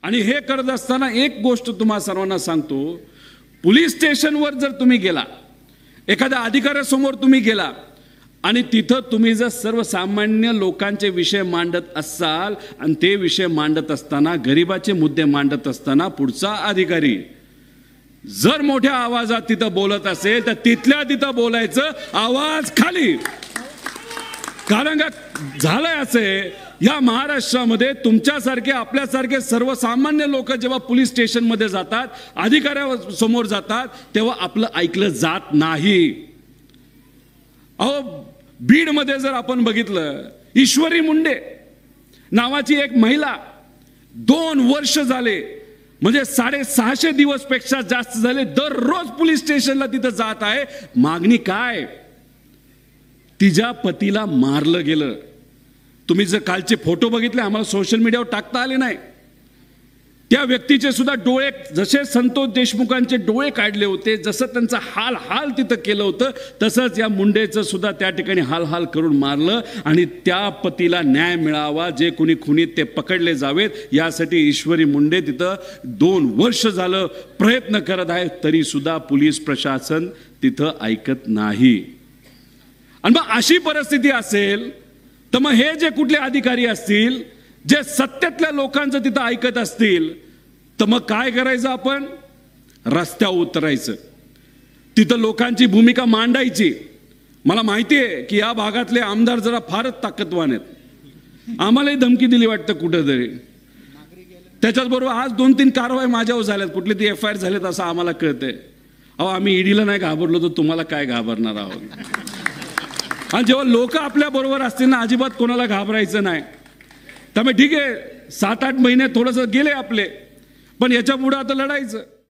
आणि हे करत असताना एक गोष्ट तुम्हा सर्वांना सांगतो, पोलीस स्टेशनवर जर तुम्ही गेला, एखाद्या अधिकाऱ्यासमोर तुम्ही गेला आणि तिथं तुम्ही जर सर्वसामान्य लोकांचे विषय मांडत असाल आणि ते विषय मांडत असताना, गरिबाचे मुद्दे मांडत असताना पुढचा अधिकारी जर मोठ्या आवाजात तिथं बोलत असेल तर तिथल्या तिथं बोलायचं, आवाज खाली. कारण का झालंय असे, या महाराष्ट्रामध्ये तुमच्यासारखे आपल्यासारखे सर्वसामान्य लोक जेव्हा पोलीस स्टेशनमध्ये जातात, अधिकाऱ्यासमोर जातात, तेव्हा आपलं ऐकलं जात नाही. अहो, बीडमध्ये जर आपण बघितलं, ईश्वरी मुंडे नावाची एक महिला 2 वर्ष झाले, म्हणजे 650 दिवस पेक्षा जास्त झाले, दररोज पोलीस स्टेशनला तिथं जात आहे. मागणी काय? तिच्या पतीला मारलं गेलं. तुम्ही जर कालचे फोटो बघितले, आम्हाला सोशल मीडियावर टाकता आले नाही, त्या व्यक्तीचे सुद्धा डोळे, जसे संतोष देशमुखांचे डोळे काढले होते, जसं त्यांचा हाल तिथं केलं होतं, तसंच या मुंडेचं सुद्धा त्या ठिकाणी हाल करून मारलं. आणि त्या पतीला न्याय मिळावा, जे कोणी खुनीत ते पकडले जावेत, यासाठी ईश्वरी मुंडे तिथं 2 वर्ष झालं प्रयत्न करत आहे, तरी सुद्धा पोलीस प्रशासन तिथं ऐकत नाही. आणि मग अशी परिस्थिती असेल तर मग हे जे कुठले अधिकारी असतील, जे सत्तेतल्या लोकांचं तिथं ऐकत असतील, तर मग काय करायचं? आपण रस्त्यावर उतरायचं, तिथं लोकांची भूमिका मांडायची. मला माहिती आहे की या भागातले आमदार जरा फारच ताकदवान आहेत, आम्हालाही धमकी दिली वाटतं कुठंतरी. त्याच्याचबरोबर आज 2-3 कारवाई माझ्यावर झाल्यात, कुठली ती FIR झालेत असं आम्हाला कळतंय. अहो, आम्ही ईडीला नाही घाबरलो तर तुम्हाला काय घाबरणार आहोत? आणि जेव्हा लोक आपल्या बरोबर असतील ना, अजिबात कोणाला घाबरायचं नाही. त्यामुळे ठीक आहे, 7-8 महिने थोडंसं गेले आपले, पण याच्या पुढे आता लढायचं.